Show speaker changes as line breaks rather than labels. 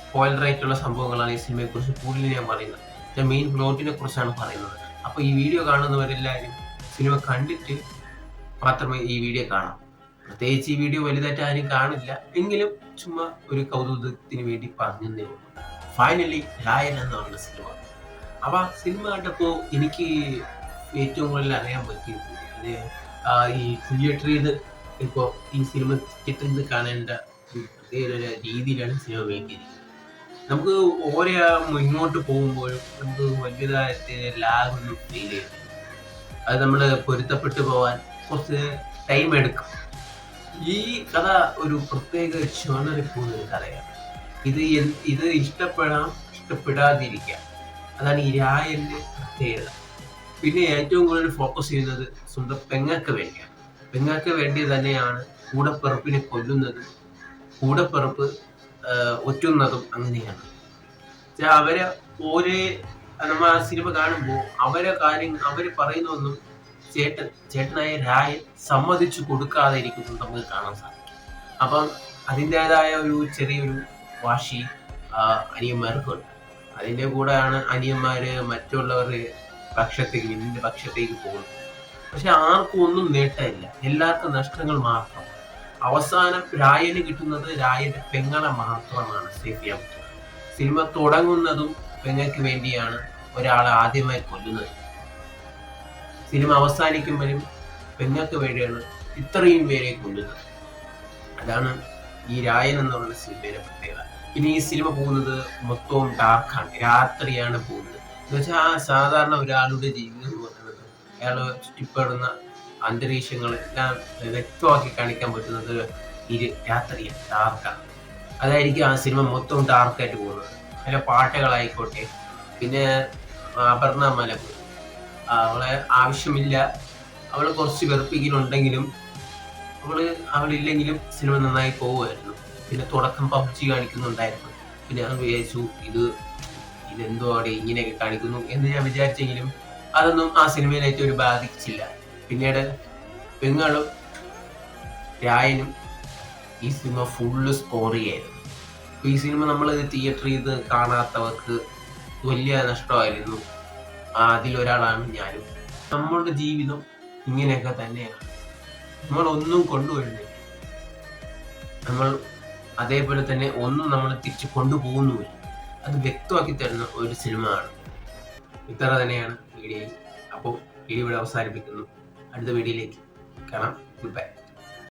Spoiler ആയിട്ടുള്ള സംഭവങ്ങളാണ് ഈ സിനിമയെ കുറിച്ച് കൂടുതൽ ഞാൻ പറയുന്നത്. മെയിൻ പ്ലോട്ടിനെ കുറിച്ചാണ് പറയുന്നത്. അപ്പോൾ ഈ വീഡിയോ കാണുന്നവരെല്ലാവരും സിനിമ കണ്ടിട്ട് മാത്രമേ ഈ വീഡിയോ കാണാം. പ്രത്യേകിച്ച് ഈ വീഡിയോ വലുതായിട്ട് ആരും കാണില്ല, എങ്കിലും ചുമ്മാ ഒരു കൗതുകത്തിന് വേണ്ടി പറഞ്ഞതേ ഉള്ളൂ. ഫൈനലി രായൻ എന്ന് പറഞ്ഞ സിനിമ. അപ്പൊ ആ സിനിമ കണ്ടപ്പോൾ എനിക്ക് ഏറ്റവും കൂടുതൽ അറിയാൻ പറ്റിയത് ഇത് ഈ തിയേറ്ററിൽ ഇപ്പോൾ ഈ സിനിമ തിയേറ്ററിൽ നിന്ന് കാണേണ്ട ഒരു പ്രത്യേക ഒരു രീതിയിലാണ് സിനിമ വേണ്ടിയിരിക്കുന്നത്. നമുക്ക് ഓരോ ഇങ്ങോട്ട് പോകുമ്പോഴും നമുക്ക് വലിയതായിട്ട് ലാഗ് ഒന്നും ഫീൽ ചെയ്യുന്നില്ല. അത് നമ്മൾ പൊരുത്തപ്പെട്ടു പോകാൻ കുറച്ച് ടൈം എടുക്കും. ഈ കഥ ഒരു പ്രത്യേക ക്ഷണറിൽ പോകുന്ന ഒരു കഥയാണ്. ഇത് ഇഷ്ടപ്പെടാതിരിക്കാം. അതാണ് ഈ രായന്റെ പ്രത്യേകത. പിന്നെ ഏറ്റവും കൂടുതൽ ഫോക്കസ് ചെയ്യുന്നത് സ്വന്തം പെങ്ങൾക്ക് വേണ്ടിയാണ്. പെങ്ങൾക്ക് വേണ്ടി തന്നെയാണ് കൂടപ്പിറപ്പിനെ കൊല്ലുന്നതും കൂടപ്പിറപ്പ് ഒറ്റുന്നതും അങ്ങനെയാണ്. അവരെ നമ്മൾ ആ സിനിമ കാണുമ്പോൾ അവര് പറയുന്നൊന്നും ചേട്ടനായ രായൻ സമ്മതിച്ചു കൊടുക്കാതെ ഇരിക്കുന്നത് നമുക്ക് കാണാൻ സാധിക്കും. അപ്പം അതിൻ്റെതായ ഒരു ചെറിയൊരു വാശി അനിയന്മാർക്കുണ്ട്. അതിൻ്റെ കൂടെയാണ് അനിയന്മാര് മറ്റുള്ളവരുടെ നിന്റെ പക്ഷത്തേക്ക് പോകുന്നത്. പക്ഷെ ആർക്കും ഒന്നും നേട്ടമില്ല, എല്ലാവർക്കും നഷ്ടങ്ങൾ മാത്രം. അവസാനം രായന് കിട്ടുന്നത് രായന്റെ പെങ്ങളെ മാത്രമാണ് സേഫ് ചെയ്യാൻ പറ്റുന്നത്. സിനിമ തുടങ്ങുന്നതും പെങ്ങൾക്ക് വേണ്ടിയാണ് ഒരാളെ ആദ്യമായി കൊല്ലുന്നത്. സിനിമ അവസാനിക്കുമ്പോഴും പെങ്ങൾക്ക് വേണ്ടിയാണ് ഇത്രയും പേരെ കൊല്ലുന്നത്. അതാണ് ഈ രായൻ എന്നുള്ള സിനിമയുടെ പ്രത്യേകത. പിന്നെ ഈ സിനിമ പോകുന്നത് മൊത്തവും ഡാർക്കാണ്, രാത്രിയാണ് പോകുന്നത്. എന്ന് വെച്ചാൽ സാധാരണ ഒരാളുടെ ജീവിതം എന്ന് പറയുന്നത് അയാൾ ചുറ്റിപ്പെടുന്ന അന്തരീക്ഷങ്ങളെല്ലാം വ്യക്തമാക്കി കാണിക്കാൻ പറ്റുന്നത് ഈ രാത്രിയാണ്, ഡാർക്കാണ്. അതായിരിക്കും ആ സിനിമ മൊത്തവും ഡാർക്കായിട്ട് പോകുന്നത്. അതിലെ പാട്ടുകളായിക്കോട്ടെ, പിന്നെ അപർണ മലപുരം, അവളെ ആവശ്യമില്ല, അവള് കുറച്ച് വെറുപ്പിക്കലുണ്ടെങ്കിലും അവളില്ലെങ്കിലും സിനിമ നന്നായി പോകുമായിരുന്നു. പിന്നെ തുടക്കം പബ്ജി കാണിക്കുന്നുണ്ടായിരുന്നു. പിന്നെ ഞാൻ വിചാരിച്ചു ഇതെന്തോ അവിടെ ഇങ്ങനെയൊക്കെ കാണിക്കുന്നു എന്ന് ഞാൻ വിചാരിച്ചെങ്കിലും അതൊന്നും ആ സിനിമയിലേക്ക് ഒരു ബാധിച്ചില്ല. പിന്നീട് പെങ്ങളും രായനും ഈ സിനിമ ഫുള്ള് സ്കോർ ചെയ്യായിരുന്നു. ഈ സിനിമ നമ്മൾ തിയേറ്ററിൽ ഇത് കാണാത്തവർക്ക് വലിയ നഷ്ടമായിരുന്നു. അതിലൊരാളാണ് ഞാനും. നമ്മളുടെ ജീവിതം ഇങ്ങനെയൊക്കെ തന്നെയാണ്. നമ്മൾ ഒന്നും കൊണ്ടുവരുന്നില്ല, നമ്മൾ അതേപോലെ തന്നെ ഒന്നും നമ്മൾ തിരിച്ചു കൊണ്ടുപോകുന്നുമില്ല. അത് വ്യക്തമാക്കി തരുന്ന ഒരു സിനിമ ആണ്. ഇത്ര തന്നെയാണ് വീഡിയോ. അപ്പോൾ വീഡിയോ ഇവിടെ അവസാനിപ്പിക്കുന്നു. അടുത്ത വീഡിയോയിലേക്ക് കാണാം. Good bye.